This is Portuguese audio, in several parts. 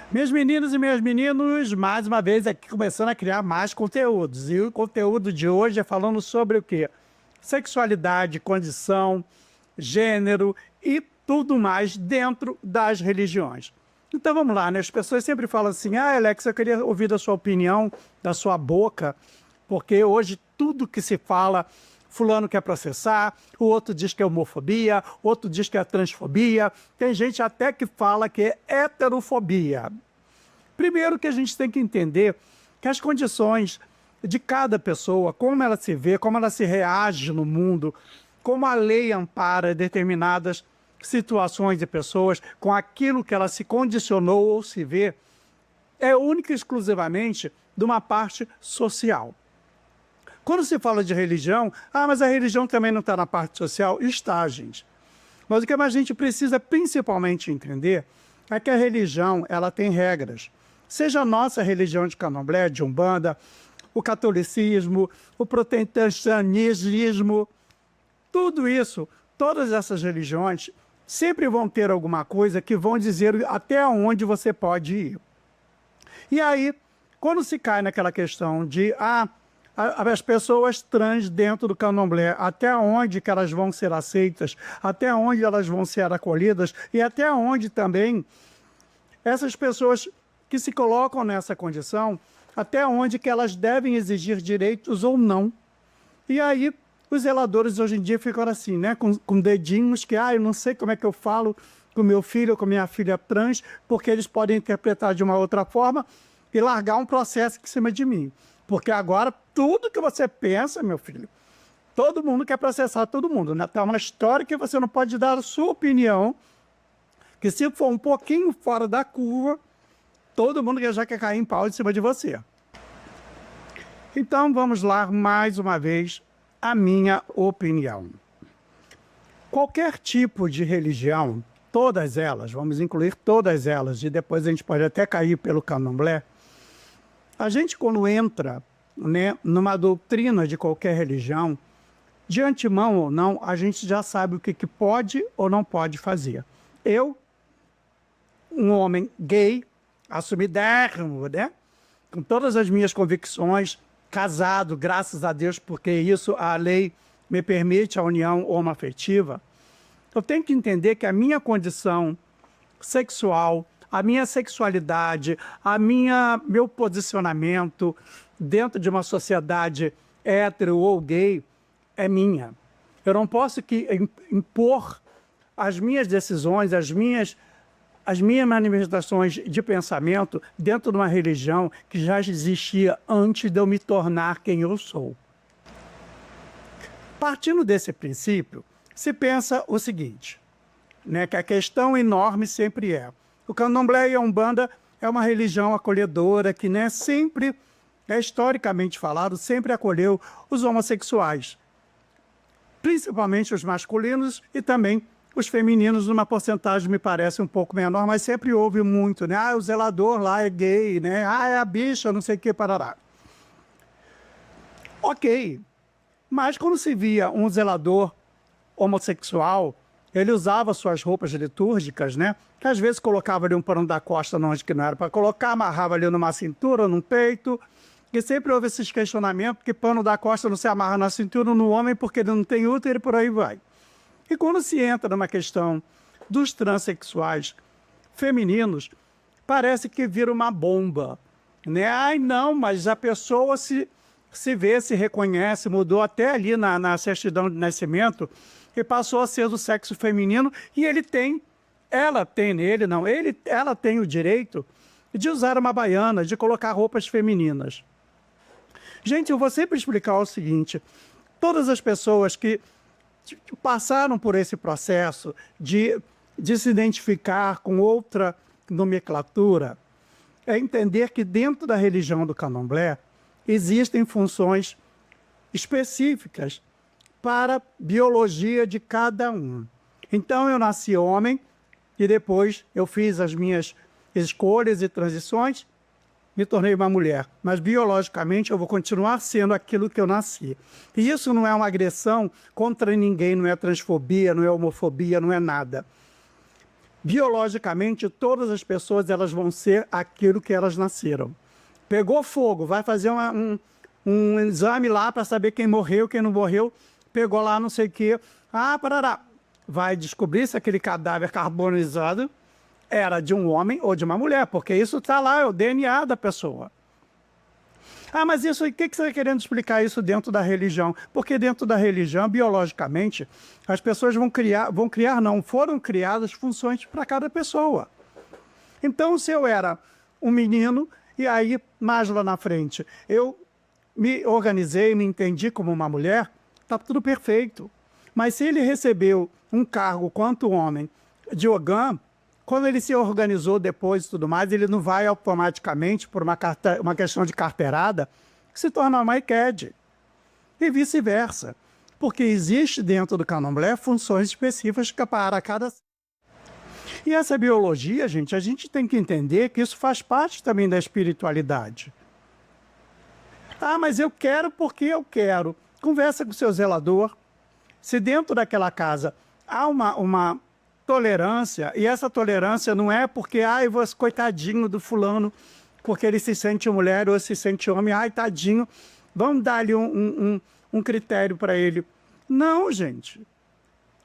Meus meninos e meus meninos, mais uma vez aqui começando a criar mais conteúdos. E o conteúdo de hoje é falando sobre o quê? Sexualidade, condição, gênero e tudo mais dentro das religiões. Então vamos lá, né? As pessoas sempre falam assim, Alex, eu queria ouvir da sua opinião, da sua boca, porque hoje tudo que se fala, fulano quer processar, o outro diz que é homofobia, o outro diz que é transfobia, tem gente até que fala que é heterofobia. Primeiro que a gente tem que entender que as condições de cada pessoa, como ela se vê, como ela se reage no mundo, como a lei ampara determinadas situações de pessoas com aquilo que ela se condicionou ou se vê, é única e exclusivamente de uma parte social. Quando se fala de religião, mas a religião também não está na parte social. Está, gente. Mas o que a gente precisa principalmente entender é que a religião ela tem regras. Seja a nossa religião de candomblé, de umbanda, o catolicismo, o protestantismo, tudo isso, todas essas religiões sempre vão ter alguma coisa que vão dizer até onde você pode ir. E aí, quando se cai naquela questão de as pessoas trans dentro do candomblé, até onde que elas vão ser aceitas, até onde elas vão ser acolhidas e até onde também essas pessoas que se colocam nessa condição, até onde que elas devem exigir direitos ou não. E aí os zeladores hoje em dia ficam assim, né, com dedinhos que, eu não sei como é que eu falo com meu filho ou com minha filha trans, porque eles podem interpretar de uma outra forma e largar um processo em cima de mim. Porque agora, tudo que você pensa, meu filho, todo mundo quer processar todo mundo. Tá uma história que você não pode dar a sua opinião, que se for um pouquinho fora da curva, todo mundo já quer cair em pau em cima de você. Então, vamos lá, mais uma vez, a minha opinião. Qualquer tipo de religião, todas elas, vamos incluir todas elas, e depois a gente pode até cair pelo candomblé, a gente, quando entra, né, numa doutrina de qualquer religião, de antemão ou não, a gente já sabe o que pode ou não pode fazer. Eu, um homem gay, assumidérrimo, né, com todas as minhas convicções, casado, graças a Deus, porque isso a lei me permite a união homoafetiva, eu tenho que entender que a minha condição sexual, a minha sexualidade, meu posicionamento dentro de uma sociedade hétero ou gay é minha. Eu não posso impor as minhas decisões, as minhas manifestações de pensamento dentro de uma religião que já existia antes de eu me tornar quem eu sou. Partindo desse princípio, se pensa o seguinte, né, que a questão enorme sempre é: o candomblé e a umbanda é uma religião acolhedora que, né, sempre, historicamente falado, sempre acolheu os homossexuais, principalmente os masculinos e também os femininos, numa porcentagem me parece um pouco menor, mas sempre houve muito, né? O zelador lá é gay, né? É a bicha, não sei o que, parará. Ok, mas quando se via um zelador homossexual, ele usava suas roupas litúrgicas, né? Que às vezes colocava ali um pano da costa onde que não era para colocar, amarrava ali numa cintura, num peito, e sempre houve esses questionamentos, que pano da costa não se amarra na cintura no homem porque ele não tem útero e por aí vai. E quando se entra numa questão dos transexuais femininos, parece que vira uma bomba, né? Não, mas a pessoa se vê, se reconhece, mudou até ali na certidão de nascimento e passou a ser do sexo feminino e ela tem o direito de usar uma baiana, de colocar roupas femininas. Gente, eu vou sempre explicar o seguinte: todas as pessoas que passaram por esse processo de se identificar com outra nomenclatura, é entender que dentro da religião do candomblé existem funções específicas para a biologia de cada um. Então eu nasci homem e depois eu fiz as minhas escolhas e transições, me tornei uma mulher, mas biologicamente eu vou continuar sendo aquilo que eu nasci. E isso não é uma agressão contra ninguém, não é transfobia, não é homofobia, não é nada. Biologicamente, todas as pessoas elas vão ser aquilo que elas nasceram. Pegou fogo, vai fazer um exame lá para saber quem morreu, quem não morreu, pegou lá não sei o quê, parará. Vai descobrir se aquele cadáver carbonizado era de um homem ou de uma mulher, porque isso está lá, é o DNA da pessoa. Mas isso, o que você está querendo explicar isso dentro da religião? Porque dentro da religião, biologicamente, as pessoas foram criadas funções para cada pessoa. Então, se eu era um menino, e aí, mais lá na frente, eu me organizei, me entendi como uma mulher, está tudo perfeito. Mas se ele recebeu um cargo quanto homem de Ogã, quando ele se organizou depois e tudo mais, ele não vai automaticamente, por uma questão de carteirada, se tornar uma Iked. E vice-versa. Porque existe dentro do candomblé funções específicas para cada... E essa biologia, gente, a gente tem que entender que isso faz parte também da espiritualidade. Mas eu quero porque eu quero. Conversa com o seu zelador. Se dentro daquela casa há uma tolerância, e essa tolerância não é porque, coitadinho do fulano, porque ele se sente mulher ou se sente homem, tadinho, vamos dar ali um critério para ele. Não, gente.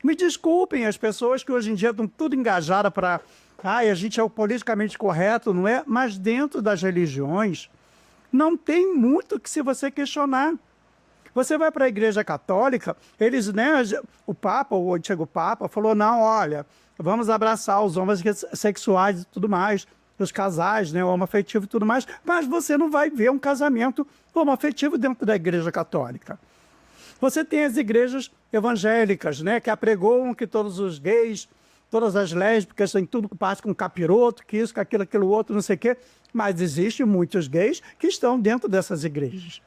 Me desculpem as pessoas que hoje em dia estão tudo engajadas para, a gente é o politicamente correto, não é? Mas dentro das religiões, não tem muito que se você questionar. Você vai para a Igreja Católica, eles, o Papa, o antigo Papa, falou, não, olha, vamos abraçar os homossexuais e tudo mais, os casais, homoafetivo e tudo mais, mas você não vai ver um casamento homoafetivo dentro da Igreja Católica. Você tem as igrejas evangélicas, que apregoam que todos os gays, todas as lésbicas, têm tudo que passa com capiroto, que isso, que aquilo outro, não sei o quê, mas existem muitos gays que estão dentro dessas igrejas.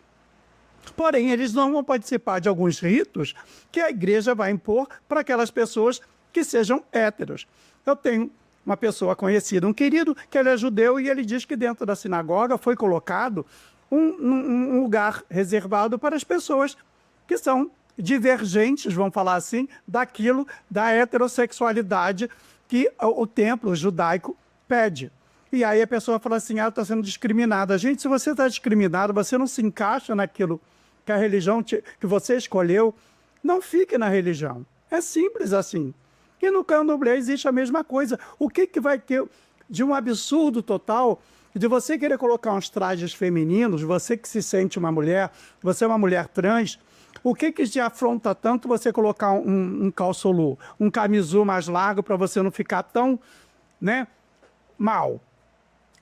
Porém, eles não vão participar de alguns ritos que a igreja vai impor para aquelas pessoas que sejam héteros. Eu tenho uma pessoa conhecida, um querido, que ele é judeu e ele diz que dentro da sinagoga foi colocado um lugar reservado para as pessoas que são divergentes, vamos falar assim, daquilo da heterossexualidade que o templo judaico pede. E aí a pessoa fala assim, está sendo discriminada. Gente, se você está discriminado, você não se encaixa naquilo que a religião que você escolheu, não fique na religião. É simples assim. E no candomblé existe a mesma coisa. O que vai ter de um absurdo total de você querer colocar uns trajes femininos, você que se sente uma mulher, você é uma mulher trans, o que te afronta tanto você colocar um calçolu, um camisu mais largo para você não ficar tão, mal?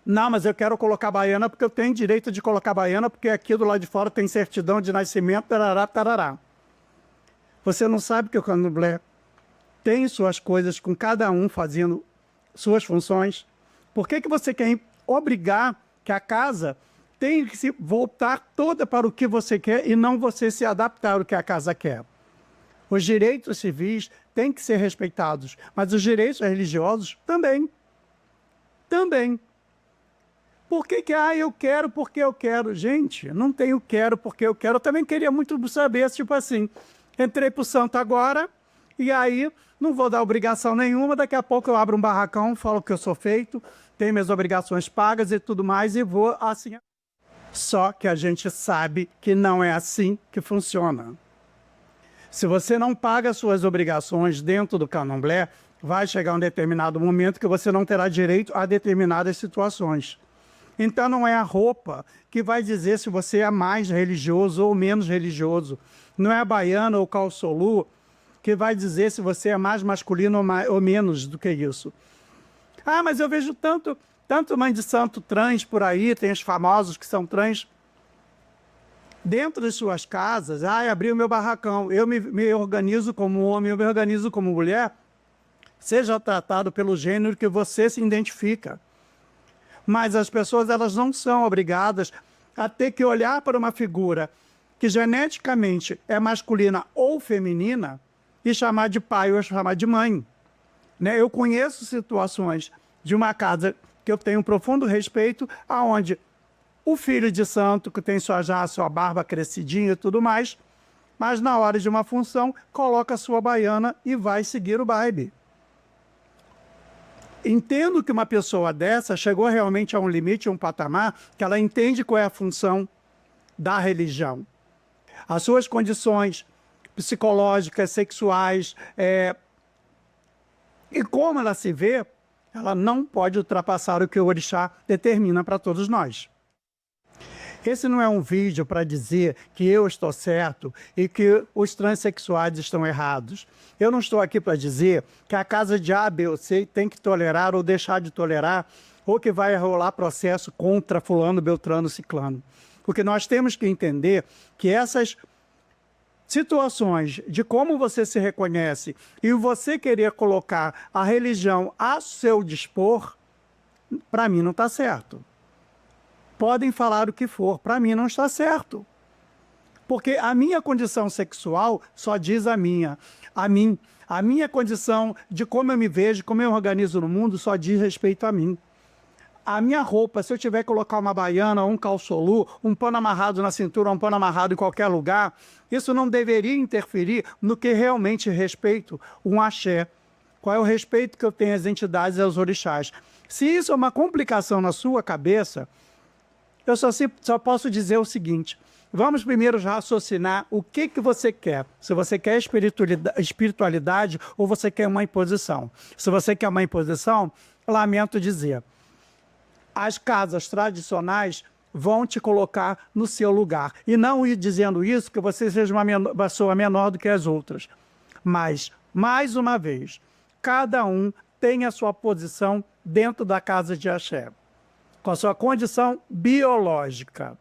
Não, mas eu quero colocar baiana porque eu tenho direito de colocar baiana porque aqui do lado de fora tem certidão de nascimento, tarará, tarará. Você não sabe que o candomblé tem suas coisas com cada um fazendo suas funções? Por que você quer obrigar que a casa tenha que se voltar toda para o que você quer e não você se adaptar ao que a casa quer? Os direitos civis têm que ser respeitados, mas os direitos religiosos também. Também. Por que eu quero porque eu quero? Gente, não tenho quero porque eu quero. Eu também queria muito saber, tipo assim, entrei pro santo agora e aí não vou dar obrigação nenhuma, daqui a pouco eu abro um barracão, falo que eu sou feito, tenho minhas obrigações pagas e tudo mais e vou assim. Só que a gente sabe que não é assim que funciona. Se você não paga suas obrigações dentro do candomblé, vai chegar um determinado momento que você não terá direito a determinadas situações. Então não é a roupa que vai dizer se você é mais religioso ou menos religioso. Não é a baiana ou o calçolu que vai dizer se você é mais masculino ou menos do que isso. Mas eu vejo tanto mãe de santo trans por aí, tem os famosos que são trans. Dentro de suas casas, abri o meu barracão, eu me organizo como homem, eu me organizo como mulher, seja tratado pelo gênero que você se identifica. Mas as pessoas elas não são obrigadas a ter que olhar para uma figura que geneticamente é masculina ou feminina e chamar de pai ou chamar de mãe. Eu conheço situações de uma casa que eu tenho um profundo respeito, aonde o filho de santo, que tem já sua barba crescidinha e tudo mais, mas na hora de uma função, coloca a sua baiana e vai seguir o baile. entendo que uma pessoa dessa chegou realmente a um limite, a um patamar, que ela entende qual é a função da religião. As suas condições psicológicas, sexuais, e como ela se vê, ela não pode ultrapassar o que o orixá determina para todos nós. Esse não é um vídeo para dizer que eu estou certo e que os transexuais estão errados. Eu não estou aqui para dizer que a casa de A, B ou C tem que tolerar ou deixar de tolerar, ou que vai rolar processo contra fulano, beltrano, ciclano. Porque nós temos que entender que essas situações de como você se reconhece e você querer colocar a religião a seu dispor, para mim não está certo. Podem falar o que for, para mim não está certo. Porque a minha condição sexual só diz a mim. A minha condição de como eu me vejo, como eu organizo no mundo, só diz respeito a mim. A minha roupa, se eu tiver que colocar uma baiana, um calçolu, um pano amarrado na cintura, um pano amarrado em qualquer lugar, isso não deveria interferir no que realmente respeito um axé. Qual é o respeito que eu tenho às entidades e aos orixás? Se isso é uma complicação na sua cabeça, eu só posso dizer o seguinte: vamos primeiro raciocinar o que você quer. Se você quer espiritualidade ou você quer uma imposição. Se você quer uma imposição, lamento dizer, as casas tradicionais vão te colocar no seu lugar. E não ir dizendo isso que você seja uma pessoa menor do que as outras. Mas, mais uma vez, cada um tem a sua posição dentro da casa de axé, com a sua condição biológica.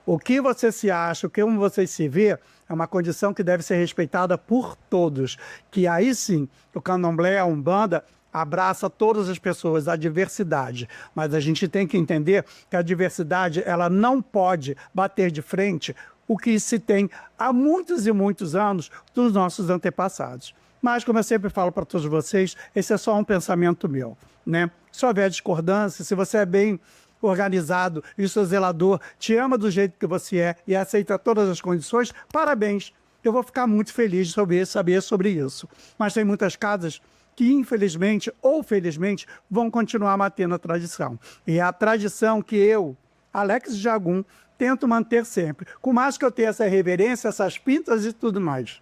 O que você se acha, o que você se vê, é uma condição que deve ser respeitada por todos. Que aí sim, o candomblé, a umbanda, abraça todas as pessoas, a diversidade. Mas a gente tem que entender que a diversidade ela não pode bater de frente o que se tem há muitos e muitos anos dos nossos antepassados. Mas, como eu sempre falo para todos vocês, esse é só um pensamento meu, né? Se houver discordância, se você é bem organizado e o seu zelador te ama do jeito que você é e aceita todas as condições, parabéns. Eu vou ficar muito feliz de saber sobre isso. Mas tem muitas casas que, infelizmente ou felizmente, vão continuar mantendo a tradição. E é a tradição que eu, Alex Jagum, tento manter sempre. Com mais que eu tenha essa reverência, essas pintas e tudo mais.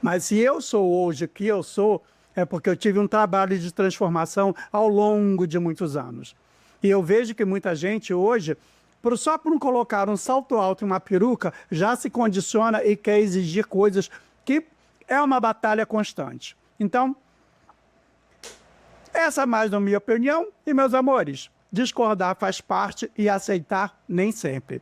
Mas se eu sou hoje o que eu sou, é porque eu tive um trabalho de transformação ao longo de muitos anos. E eu vejo que muita gente hoje, só por não colocar um salto alto e uma peruca, já se condiciona e quer exigir coisas que é uma batalha constante. Então, essa é mais a minha opinião. E, meus amores, discordar faz parte e aceitar nem sempre.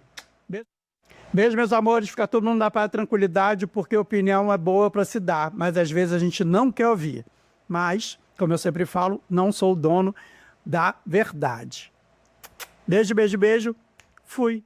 Beijo, meus amores. Fica todo mundo na paz e tranquilidade, porque a opinião é boa para se dar, mas às vezes a gente não quer ouvir. Mas, como eu sempre falo, não sou o dono da verdade. Beijo, beijo, beijo. Fui.